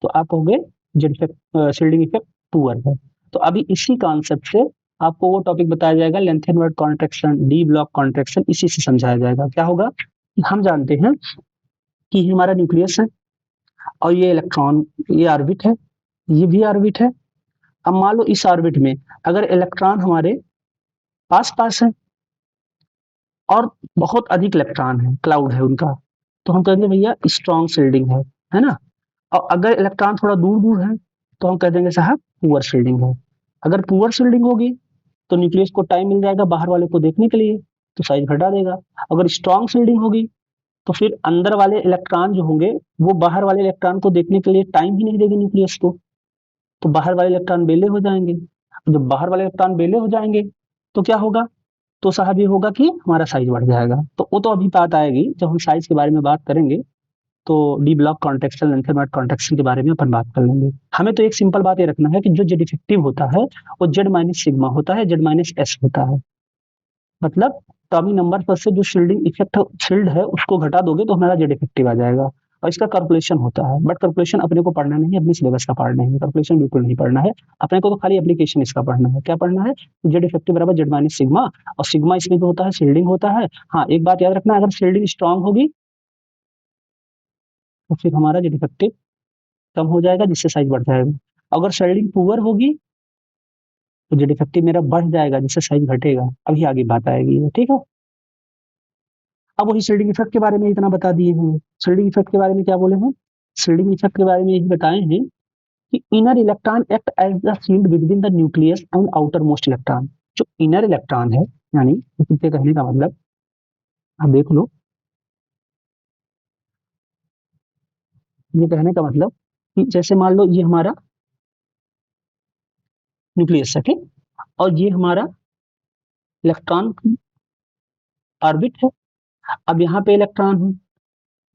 तो आप कहोगे Z effect, shielding effect poor है। तो अभी इसी कॉन्सेप्ट से आपको वो टॉपिक बताया जाएगा, लेंथेनवर्ड कॉन्ट्रैक्शन, डी ब्लॉक कॉन्ट्रैक्शन, इसी से समझाया जाएगा। क्या होगा कि हम जानते हैं कि ये हमारा न्यूक्लियस है, और ये इलेक्ट्रॉन, ये ऑर्बिट है, ये भी ऑर्बिट है। अब मान लो इस ऑर्बिट में अगर इलेक्ट्रॉन हमारे पास पास है और बहुत अधिक इलेक्ट्रॉन है, क्लाउड है उनका, तो हम कहेंगे भैया स्ट्रॉन्ग शील्डिंग है ना। और अगर इलेक्ट्रॉन थोड़ा दूर दूर है, तो हम कह देंगे साहब पुअर शील्डिंग है। अगर पुअर शील्डिंग होगी तो न्यूक्लियस को टाइम मिल जाएगा बाहर वाले को देखने के लिए, तो साइज घटा देगा। अगर स्ट्रॉन्ग शील्डिंग होगी तो फिर अंदर वाले इलेक्ट्रॉन जो होंगे, वो बाहर वाले इलेक्ट्रॉन को देखने के लिए टाइम ही नहीं देगी न्यूक्लियस को, तो बाहर वाले इलेक्ट्रॉन बेले हो जाएंगे। जब बाहर वाले इलेक्ट्रॉन बेले हो जाएंगे तो क्या होगा, तो साहब ये होगा कि हमारा साइज बढ़ जाएगा। तो वो तो अभी बात आएगी जब हम साइज के बारे में बात करेंगे, तो डी ब्लॉक कॉन्ट्रैक्शन, लेंथेनवर्ड कॉन्ट्रैक्शन के बारे में अपन बात कर लेंगे। हमें तो एक सिंपल बात ये रखना है कि जो जेड इफेक्टिव होता है वो जेड माइनस सिग्मा होता है, जेड माइनस एस होता है। मतलब एटॉमिक नंबर पर से जो शील्डिंग इफेक्ट शील्ड है उसको घटा दोगे तो हमारा जेड इफेक्टिव आ जाएगा। और इसका कैलकुलेशन होता है, बट कैलकुलेशन अपने को पढ़ना नहीं है, अपने सिलेबस का पार्ट नहीं है, कैलकुलेशन बिल्कुल नहीं पढ़ना है। अपने को तो खाली एप्लीकेशन इसका पढ़ना है। क्या पढ़ना है? जेड इफेक्टिव बराबर जेड माइनस सिग्मा, और सिग्मा इसमें जो होता है शील्डिंग होता है। हाँ, एक बात याद रखना, अगर शील्डिंग स्ट्रांग होगी तो फिर हमारा जेड इफेक्टिव कम हो जाएगा जिससे साइज बढ़ जाएगा। अगर शिल्डिंग पुअर होगी तो जो डिफेक्टिव मेरा बढ़ जाएगा जिससे साइज घटेगा। अभी आगे बात आएगी, ठीक है। अब वही शिल्डिंग इफेक्ट के बारे में इतना बता दिए हैं। शिल्डिंग इफेक्ट के बारे में क्या बोले हैं? शिल्डिंग इफेक्ट के बारे में यही बताए हैं कि inner electron act as the shield between the nucleus and outermost electron. जो इनर इलेक्ट्रॉन है, यानी इसके कहने का मतलब आप देख लो, ये कहने का मतलब कि जैसे मान लो ये हमारा न्यूक्लियस है, ठीक, और ये हमारा इलेक्ट्रॉन ऑर्बिट है। अब यहाँ पे इलेक्ट्रॉन है,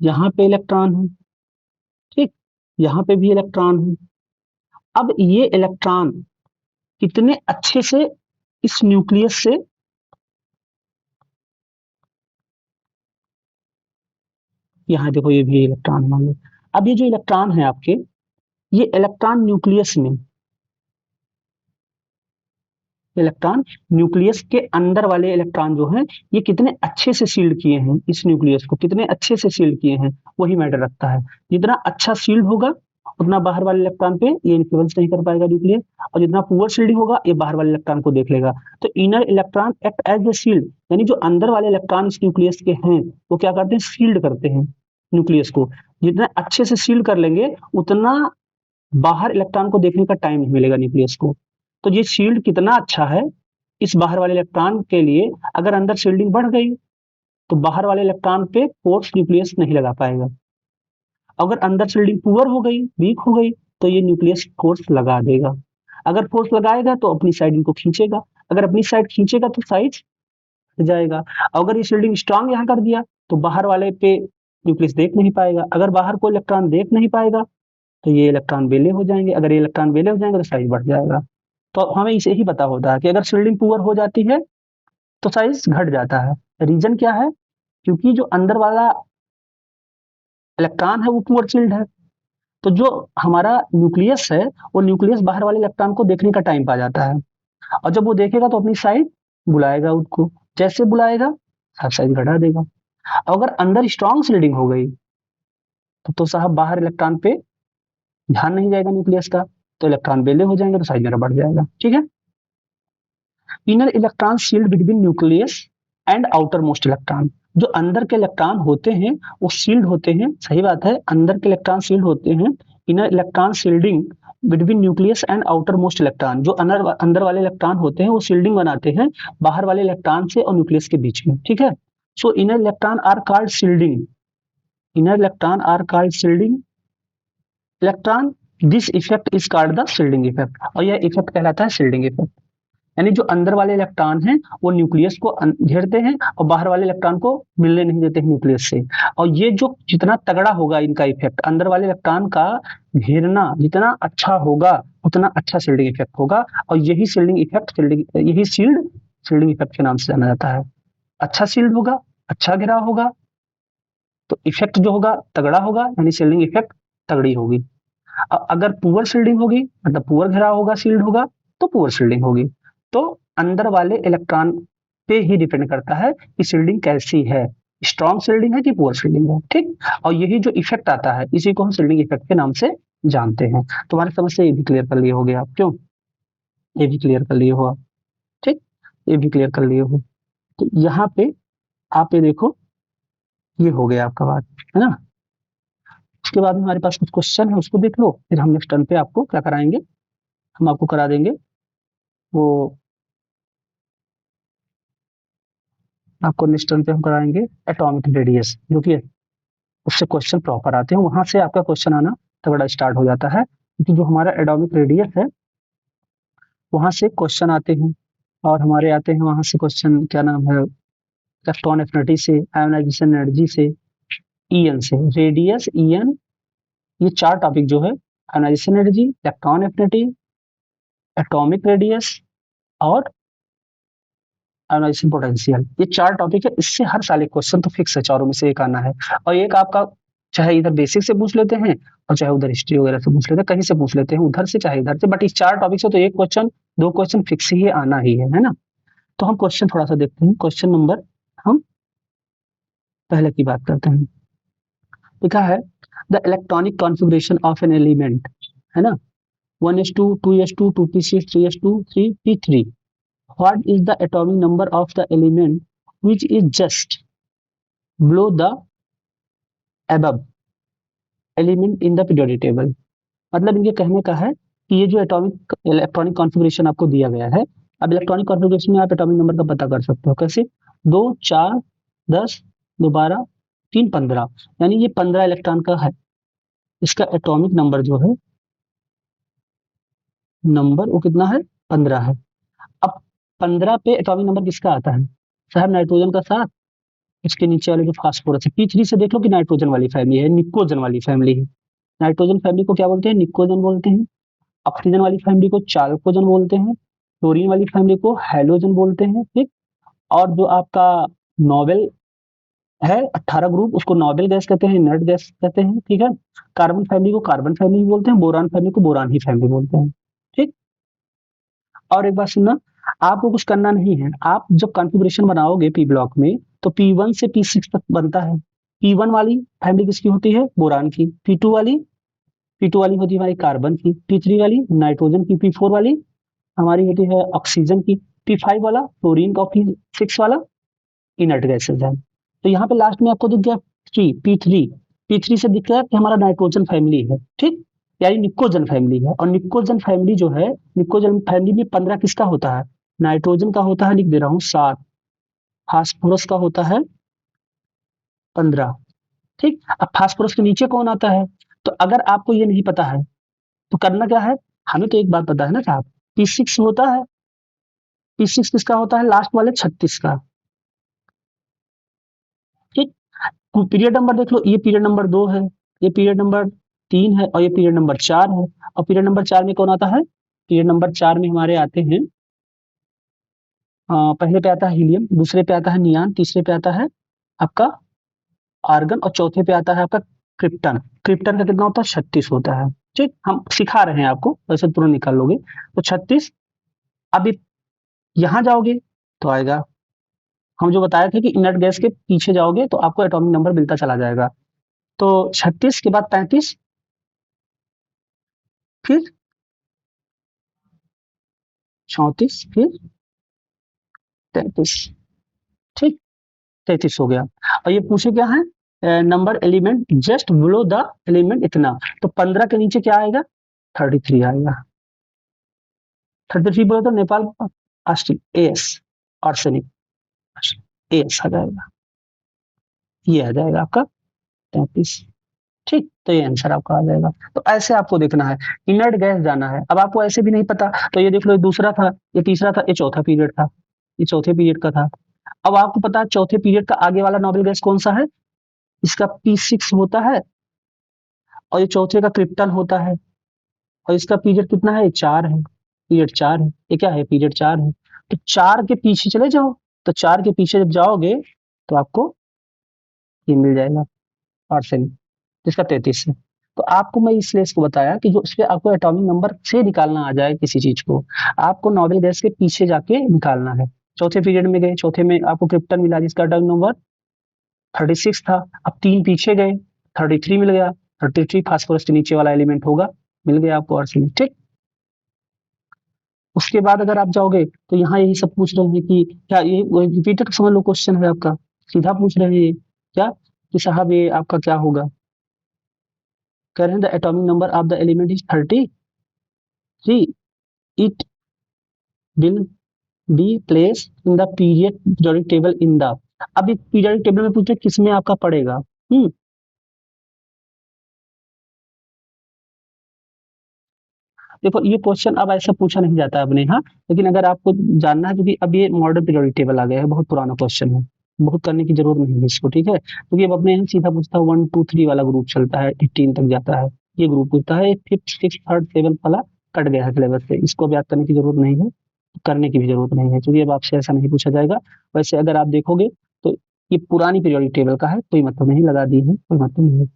यहाँ पे इलेक्ट्रॉन है, ठीक, यहाँ पे भी इलेक्ट्रॉन है। अब ये इलेक्ट्रॉन कितने अच्छे से इस न्यूक्लियस से, यहाँ देखो ये भी इलेक्ट्रॉन मान लो। अब ये जो इलेक्ट्रॉन है आपके, ये इलेक्ट्रॉन न्यूक्लियस में, इलेक्ट्रॉन न्यूक्लियस के अंदर वाले इलेक्ट्रॉन जो हैं, ये कितने अच्छे से शील्ड किए हैं, इस न्यूक्लियस को कितने अच्छे से शील्ड किए हैं, वही मैटर रखता है। जितना अच्छा शील्ड होगा उतना बाहर वाले इलेक्ट्रॉन पे ये इन्फ्लुएंस नहीं कर पाएगा न्यूक्लियस, और जितना पुअर शील्डिंग होगा ये बाहर वाले इलेक्ट्रॉन को देख लेगा। तो inner electron act as a shield, यानी जो अंदर वाले इलेक्ट्रॉन इस न्यूक्लियस के हैं वो क्या करते हैं, शील्ड करते हैं न्यूक्लियस को। जितना अच्छे से शील्ड कर लेंगे उतना बाहर इलेक्ट्रॉन को देखने का टाइम नहीं मिलेगा न्यूक्लियस को। तो ये शील्ड कितना अच्छा है इस बाहर वाले इलेक्ट्रॉन के लिए। अगर अंदर शील्डिंग बढ़ गई तो बाहर वाले इलेक्ट्रॉन पे फोर्स न्यूक्लियस नहीं लगा पाएगा। अगर अंदर शील्डिंग पुअर हो गई, वीक हो गई, तो ये न्यूक्लियस फोर्स लगा देगा। अगर फोर्स लगाएगा तो अपनी साइड इनको खींचेगा, अगर अपनी साइड खींचेगा तो साइज जाएगा। अगर ये शील्डिंग स्ट्रांग यहाँ कर दिया तो बाहर वाले पे न्यूक्लियस देख नहीं पाएगा। अगर बाहर कोई इलेक्ट्रॉन देख नहीं पाएगा तो ये इलेक्ट्रॉन बेले हो जाएंगे। अगर ये इलेक्ट्रॉन बेले हो जाएंगे तो साइज बढ़ जाएगा। तो हमें इसे ही पता होता है कि अगर शील्डिंग पुअर हो जाती है तो साइज घट जाता है। रीजन क्या है? क्योंकि जो अंदर वाला इलेक्ट्रॉन है वो पुअर शील्ड है। तो जो हमारा न्यूक्लियस है वो न्यूक्लियस बाहर वाले इलेक्ट्रॉन को देखने का टाइम पा जाता है, और जब वो देखेगा तो अपनी साइड बुलाएगा उसको। जैसे बुलाएगा सब साइज घटा देगा। अगर अंदर स्ट्रॉन्ग शील्डिंग हो गई तो साहब बाहर इलेक्ट्रॉन पे ध्यान नहीं जाएगा न्यूक्लियस का, तो इलेक्ट्रॉन बेले हो जाएंगे, तो साइज मेरा बढ़ जाएगा। ठीक है। Inner electron shield between nucleus and outermost electron. जो अंदर के इलेक्ट्रॉन होते हैं वो शील्ड होते हैं, सही बात है, अंदर के इलेक्ट्रॉन शील्ड होते हैं। Inner electron shielding between nucleus and outermost electron, जो अंदर वाले इलेक्ट्रॉन होते हैं वो शील्डिंग बनाते हैं बाहर वाले इलेक्ट्रॉन से और न्यूक्लियस के बीच में। ठीक है। So inner electron are called shielding, inner electron are called shielding electron. This effect is called the shielding effect, और यह इफेक्ट कहलाता है शील्डिंग इफेक्ट। यानी जो अंदर वाले इलेक्ट्रॉन हैं वो न्यूक्लियस को घेरते हैं और बाहर वाले इलेक्ट्रॉन को मिलने नहीं देते हैं न्यूक्लियस से। और ये जो जितना तगड़ा होगा इनका इफेक्ट, अंदर वाले इलेक्ट्रॉन का घेरना जितना अच्छा होगा उतना अच्छा शील्डिंग इफेक्ट होगा। और यही शील्डिंग इफेक्ट, यही शील्डिंग इफेक्ट के नाम से जाना जाता है। अच्छा शील्ड होगा, अच्छा घेराव होगा, तो इफेक्ट जो होगा तगड़ा होगा, यानी शील्डिंग इफेक्ट तगड़ी होगी। अगर पुअर शील्डिंग होगी, मतलब पुअर घेराव होगा, शील्ड होगा, तो पुअर शील्डिंग होगी। तो अंदर वाले इलेक्ट्रॉन पे ही डिपेंड करता है कि शील्डिंग कैसी है, स्ट्रॉन्ग शील्डिंग है कि पुअर शील्डिंग है। ठीक। और यही जो इफेक्ट आता है इसी को हम शील्डिंग इफेक्ट के नाम से जानते हैं। तुम्हारी समझ से ये भी क्लियर कर लिए होगे आप, क्यों? ये भी क्लियर कर लिए हो आप। ठीक, ये भी क्लियर कर लिए हो। तो यहाँ पे आप ये देखो, ये हो गया आपका बात, है ना। उसके बाद में हमारे पास कुछ क्वेश्चन है, उसको देख लो, फिर हम नेक्स्ट टर्न पे आपको क्या कराएंगे, हम आपको करा देंगे वो, आपको नेक्स्ट टर्न पे हम कराएंगे एटॉमिक रेडियस, जो कि उससे क्वेश्चन प्रॉपर आते हैं, वहां से आपका क्वेश्चन आना तगड़ा स्टार्ट हो जाता है, क्योंकि जो हमारा एटॉमिक रेडियस है वहां से क्वेश्चन आते हैं। और हमारे आते हैं वहां से क्वेश्चन, क्या नाम है, इलेक्ट्रॉन एफिनिटी से, आयोनाइजेशन एनर्जी से, ईएन से। रेडियस, ईएन, ये चार टॉपिक जो है, ionisation energy, electron affinity, atomic radius और आयोनाइजेशन पोटेंशियल, ये चार टॉपिक है। इससे हर साल एक क्वेश्चन तो फिक्स है, चारों में से एक आना है। और एक आपका चाहे इधर बेसिक से पूछ लेते हैं और चाहे उधर हिस्ट्री वगैरह से पूछ लेते हैं, कहीं से पूछ लेते हैं, उधर से चाहे इधर से, बट इस चार टॉपिक से तो एक क्वेश्चन, दो क्वेश्चन फिक्स ही आना ही है ना। तो हम क्वेश्चन थोड़ा सा देखते हैं। क्वेश्चन नंबर हम पहले की बात करते हैं। लिखा है the electronic configuration of an element, है ना, 1s2 2s2 2p6 3s2 3p3, what is the atomic number of the element which is just below the above element in the periodic table। मतलब इनके कहने का है कि ये जो एटॉमिक इलेक्ट्रॉनिक कॉन्फ़िगरेशन आपको दिया गया है, अब इलेक्ट्रॉनिक कॉन्फ़िगरेशन में आप एटॉमिक नंबर का पता कर सकते हो कैसे, 2 4 10 2 12 3 15, यानी ये 15 इलेक्ट्रॉन का है, इसका एटॉमिक नंबर जो है नंबर वो कितना है, 15 है। अब 15 पे एटॉमिक नंबर किसका आता है, साहब नाइट्रोजन का 7, इसके नीचे वाले जो फास्फोरस है, P3 से देख लो कि नाइट्रोजन वाली फैमिली है, निकोजन वाली फैमिली है। नाइट्रोजन फैमिली को क्या बोलते हैं, निकोजन बोलते हैं। ऑक्सीजन वाली फैमिली को चाल्कोजन बोलते हैं। क्लोरीन वाली फैमिली को हैलोजन बोलते हैं, ठीक। और जो आपका नोबेल है 18 ग्रुप, उसको नोबेल गैस कहते हैं, इनर्ट गैस कहते हैं, ठीक है। कार्बन फैमिली को कार्बन फैमिली बोलते हैं, बोरान फैमिली को बोरान ही फैमिली बोलते हैं, ठीक। और एक बात सुनना, आपको कुछ करना नहीं है, आप जब कॉन्फ़िगरेशन बनाओगे पी ब्लॉक में तो P1 से P6 तक बनता है। P1 वाली फैमिली किसकी होती है, बोरान की। P2 वाली होती है हमारी कार्बन की। P3 वाली नाइट्रोजन की। P4 वाली हमारी होती है ऑक्सीजन की। P5 वाला फ्लोरीन का। P6 वाला इनर्ट गैसेज है। तो यहाँ पे लास्ट में आपको दिख गया P3 से दिख गया कि हमारा नाइट्रोजन फैमिली है, ठीक, यानी निकोजन फैमिली है। और निकोजन फैमिली जो है, निकोजन फैमिली में 15 किसका होता है, नाइट्रोजन का होता है, लिख दे रहा हूँ 7, फास्फोरस का होता है 15, ठीक। अब फास्फोरस के नीचे कौन आता है, तो अगर आपको ये नहीं पता है तो करना क्या है, हमें तो एक बात पता है ना साहब, P6 होता है, P6 किसका होता है, लास्ट वाले 36 का, ठीक। पीरियड नंबर देख लो, ये पीरियड नंबर 2 है, ये पीरियड नंबर 3 है और ये पीरियड नंबर 4 है। और पीरियड नंबर 4 में कौन आता है, पीरियड नंबर 4 में हमारे आते हैं पहले पे आता है हीलियम, दूसरे पे आता है नियान, तीसरे पे आता है आपका आर्गन और चौथे पे आता है आपका क्रिप्टन। क्रिप्टन का कितना होता है, 36 होता है, ठीक। हम सिखा रहे हैं आपको, वैसे तुरंत निकाल लोगे। तो 36, अब यहाँ जाओगे तो आएगा, हम जो बताए थे कि इनर्ट गैस के पीछे जाओगे तो आपको एटॉमिक नंबर मिलता चला जाएगा। तो 36 के बाद 35, फिर 34, फिर 33, ठीक, 33 हो गया। और ये पूछे क्या है, number element just below the element इतना, तो 15 के नीचे क्या आएगा, 33 आएगा। 33 बोले तो नेपाल एस आर्सेनिक एस आ जाएगा, ये आ जाएगा आपका 33, ठीक। तो ये आंसर आपका आ जाएगा। तो ऐसे आपको देखना है, इनर्ट गैस जाना है। अब आपको ऐसे भी नहीं पता तो ये देख लो, ये दूसरा था, ये तीसरा था, ये चौथा पीरियड था, ये चौथे पीरियड का था। अब आपको पता है चौथे पीरियड का आगे वाला नोबेल गैस कौन सा है, इसका P6 होता है और ये चौथे का क्रिप्टन होता है और इसका पीरियड कितना है, 4 है, पीरियड 4 है, ये क्या है, पीरियड 4 है। तो 4 के पीछे चले जाओ, तो 4 के पीछे जब जाओगे तो आपको ये मिल जाएगा आर्सेनिक, जिसका 33 है। तो आपको मैं इसलिए इसको बताया कि जो इसपे आपको एटॉमिक नंबर से निकालना आ जाए किसी चीज को, आपको नोबेल गैस के पीछे जाके निकालना है। चौथे पीरियड में गए, चौथे में आपको क्रिप्टन मिला जिसका एटॉमिक नंबर 36 था। अब 3 पीछे गए, 33 मिल गया, 33 फास्फोरस के नीचे वाला एलिमेंट होगा, मिल गया आपको आर्सेनिक, ठीक। उसके बाद अगर आप जाओगे तो यहाँ यही सब पूछ रहे हैं कि क्या ये रिपीटेड समझ लो क्वेश्चन है आपका, सीधा पूछ रहे हैं क्या कि साहब ये आपका क्या होगा, कह रहे हैं the atomic number of the element is 33, it will be place in the periodic table in the, अब पीरियडिक टेबल में पूछे किसमें आपका पड़ेगा, देखो ये क्वेश्चन अब ऐसा पूछा नहीं जाता अपने यहाँ, लेकिन अगर आपको जानना है, क्योंकि अब ये मॉडर्न पीरियडिक टेबल आ गया है, बहुत पुराना क्वेश्चन है, बहुत करने की जरूरत नहीं है इसको, ठीक है, क्योंकि अब अपने यहाँ सीधा पूछता है 1 2 3 वाला ग्रुप चलता है, 18 तक जाता है, ये ग्रुप पूछता है, 5th 6th 3rd 7th वाला कट गया है सिलेबस से, इसको अब याद करने की जरूरत नहीं है, करने की भी जरूरत नहीं है, क्योंकि अब आपसे ऐसा नहीं पूछा जाएगा। वैसे अगर आप देखोगे तो ये पुरानी पीरियडिक टेबल का है, कोई मतलब नहीं, लगा दी है, कोई मतलब नहीं है।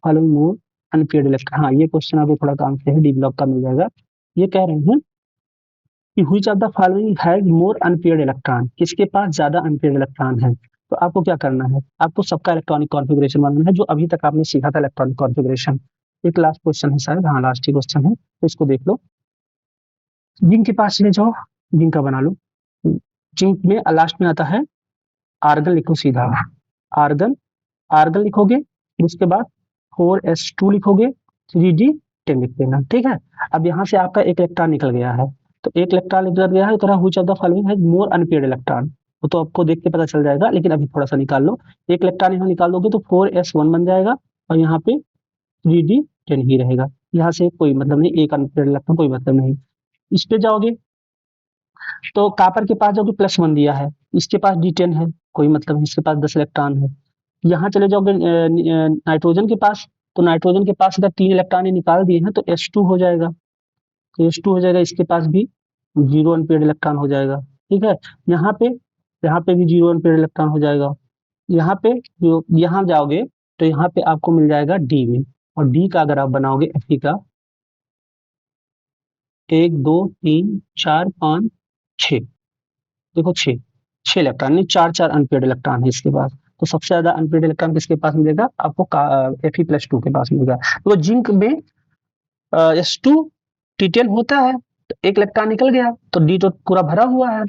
फॉलोइंग मोर अनपेयर्ड इलेक्ट्रॉन, हाँ ये क्वेश्चन आपको थोड़ा काम से है, डी ब्लॉक का मिल जाएगा। ये कह रहे हैं कि which of the following has more unpaired electron, किसके पास ज्यादा अनपेयर्ड इलेक्ट्रॉन है, तो आपको क्या करना है, आपको सबका इलेक्ट्रॉनिक कॉन्फ़िगरेशन बनाना है, जो अभी तक आपने सीखा था इलेक्ट्रॉनिक कॉन्फ़िगरेशन। एक लास्ट क्वेश्चन है शायद, हाँ लास्ट ही क्वेश्चन है, तो इसको देख लो। जिंक के पास चले जाओ, जिंक का बना लो। जिंक में लास्ट में आता है आर्गन, लिखो सीधा आर्गन, आर्गन लिखोगे, फिर उसके बाद 4s2 लिखोगे, 3d10 लिख देना, ठीक है। अब यहाँ से आपका एक इलेक्ट्रॉन निकल गया है, तो एक इलेक्ट्रॉन निकल गया है, तो which of the following has more unpaired electron, वो तो आपको देख के पता चल जाएगा, लेकिन अभी थोड़ा सा निकाल लो। एक इलेक्ट्रॉन यहाँ निकाल दोगे तो 4s1 बन जाएगा, और यहाँ पे 3d10 ही रहेगा। यहाँ से कोई मतलब नहीं, एक अनपेयर्ड इलेक्ट्रॉन कोई मतलब नहीं। इस पे जाओगे तो कॉपर के पास जाओगे, +1 दिया है, इसके पास d10 है, कोई मतलब नहीं, इसके पास 10 इलेक्ट्रॉन है। यहाँ चले जाओगे नाइट्रोजन के पास, तो नाइट्रोजन के पास अगर 3 इलेक्ट्रॉन निकाल दिए हैं तो s2 हो जाएगा, तो s2 हो जाएगा, इसके पास भी 0 अनपेयर्ड इलेक्ट्रॉन हो जाएगा, ठीक है। यहाँ पे भी 0 अनपेयर्ड इलेक्ट्रॉन हो जाएगा। यहाँ पे जो यहाँ जाओगे तो यहाँ पे आपको मिल जाएगा डी में, और डी का अगर आप बनाओगे Fe का 1 2 3 4 5 6, देखो 6 इलेक्ट्रॉन नहीं, 4 अनपेयर्ड इलेक्ट्रॉन है इसके पास। तो सबसे ज्यादा अनपेयर्ड इलेक्ट्रॉन किसके पास मिलेगा, आपको Fe+2 के पास मिलेगा। तो जिंक में s2 t10 होता है, तो एक इलेक्ट्रॉन निकल गया, तो डी तो पूरा भरा हुआ है।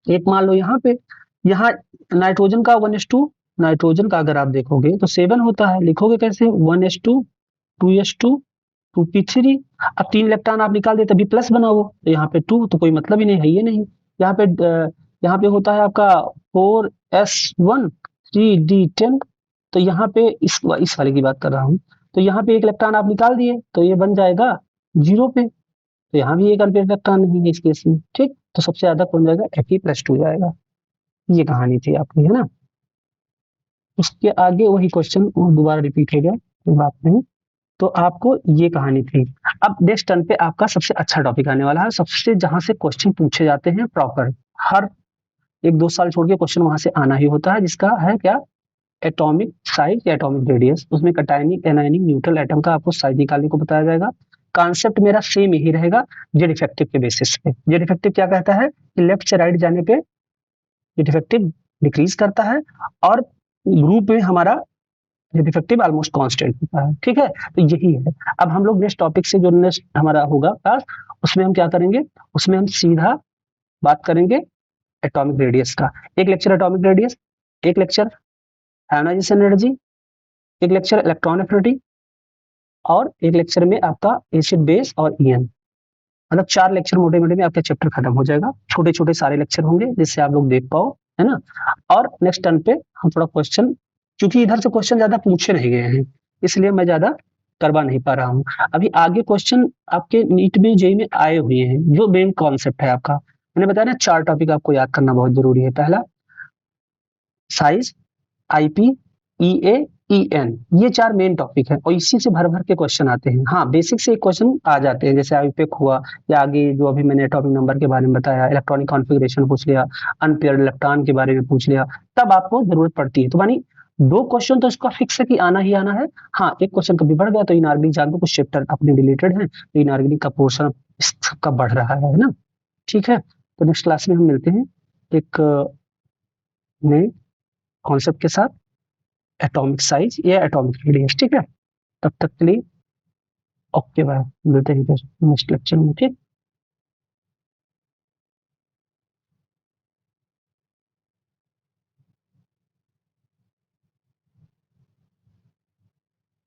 एक मान लो यहाँ पे, यहाँ नाइट्रोजन का 1s2, नाइट्रोजन का अगर आप देखोगे तो 7 होता है, लिखोगे कैसे 1s2 2s2 2p3। अब 3 इलेक्ट्रॉन आप निकाल दे तभी प्लस बनाओ, तो यहाँ पे 2 तो कोई मतलब ही नहीं है, ये नहीं। यहाँ पे यहाँ पे होता है आपका 4s1 3d10, तो यहाँ पे इस वाले की बात कर रहा हूँ, तो यहाँ पे एक इलेक्ट्रॉन आप निकाल दिए तो ये बन जाएगा 0 पे, तो यहाँ भी एक अनपेयर्ड इलेक्ट्रॉन नहीं है इस केस में, ठीक। तो सबसे ज्यादा कौन जाएगा, Fe+2 जाएगा। ये कहानी थी आपकी, है ना। उसके आगे वही क्वेश्चन दोबारा रिपीट हो गया, कोई बात नहीं। तो आपको ये कहानी थी। अब नेक्स्ट टर्न पे आपका सबसे अच्छा टॉपिक आने वाला है, सबसे जहां से क्वेश्चन पूछे जाते हैं प्रॉपर, हर 1-2 साल छोड़ के क्वेश्चन वहां से आना ही होता है, जिसका है क्या, एटॉमिक साइज या एटॉमिक रेडियस। उसमें कैटायनिक एनायनिक न्यूट्रल एटम का आपको साइज निकालने को बताया जाएगा। कॉन्सेप्ट मेरा सेम यही रहेगा, जेड इफेक्टिव के बेसिस पे। जेड इफेक्टिव क्या कहता है कि लेफ्ट से राइट जाने पे जेड इफेक्टिव डिक्रीज करता है, और ग्रुप में हमारा जेड इफेक्टिव ऑलमोस्ट कांस्टेंट होता है, ठीक है। तो यही है। अब हम लोग नेक्स्ट टॉपिक से जो नेक्स्ट हमारा होगा क्लास, उसमें हम क्या करेंगे, उसमें हम सीधा बात करेंगे एटॉमिक रेडियस का। एक लेक्चर एटॉमिक रेडियस, एक लेक्चर आयोनाइजेशन एनर्जी, एक लेक्चर इलेक्ट्रॉन एफिनिटी, और एक लेक्चर में आपका एसिड बेस और ईएन, मतलब 4 लेक्चर मोटे मोटे में आपका चैप्टर खत्म हो जाएगा। छोटे छोटे सारे लेक्चर होंगे जिससे आप लोग देख पाओ, है ना। और नेक्स्ट टर्न पे हम थोड़ा क्वेश्चन, क्योंकि इधर से क्वेश्चन ज्यादा पूछे नहीं गए हैं, इसलिए मैं ज्यादा करवा नहीं पा रहा हूँ। अभी आगे क्वेश्चन आपके नीट में जेई में आए हुए हैं, जो मेन कॉन्सेप्ट है आपका, मैंने बताया ना 4 टॉपिक आपको याद करना बहुत जरूरी है। पहला साइज, आईपी, ईए, ईएन, ये 4 मेन टॉपिक है, और इसी से भर भर के क्वेश्चन आते हैं। हाँ, बेसिक से क्वेश्चन आ जाते हैं, जैसे आईपेक हुआ, या आगे जो अभी मैंने एटॉमिक नंबर के बारे में बताया, इलेक्ट्रॉनिक कॉन्फ़िगरेशन पूछ लिया, अनपेयर्ड इलेक्ट्रॉन के बारे में पूछ लिया, तब आपको जरूरत पड़ती है। तो मानी 2 क्वेश्चन तो इसका फिक्स है कि आना ही आना है। हाँ, एक क्वेश्चन कभी बढ़ गया तो इनऑर्गेनिक जान लो, कुछ चैप्टर अपने रिलेटेड है, तो इनऑर्गेनिक का पोर्शन सबका बढ़ रहा है ना। ठीक है, तो नेक्स्ट क्लास में हम मिलते हैं एक नए कॉन्सेप्ट के साथ, एटॉमिक साइज या एटॉमिक रेडियस, ठीक है। तब तक के लिए ओके बाय, मिलते हैं नेक्स्ट लेक्चर में, ठीक।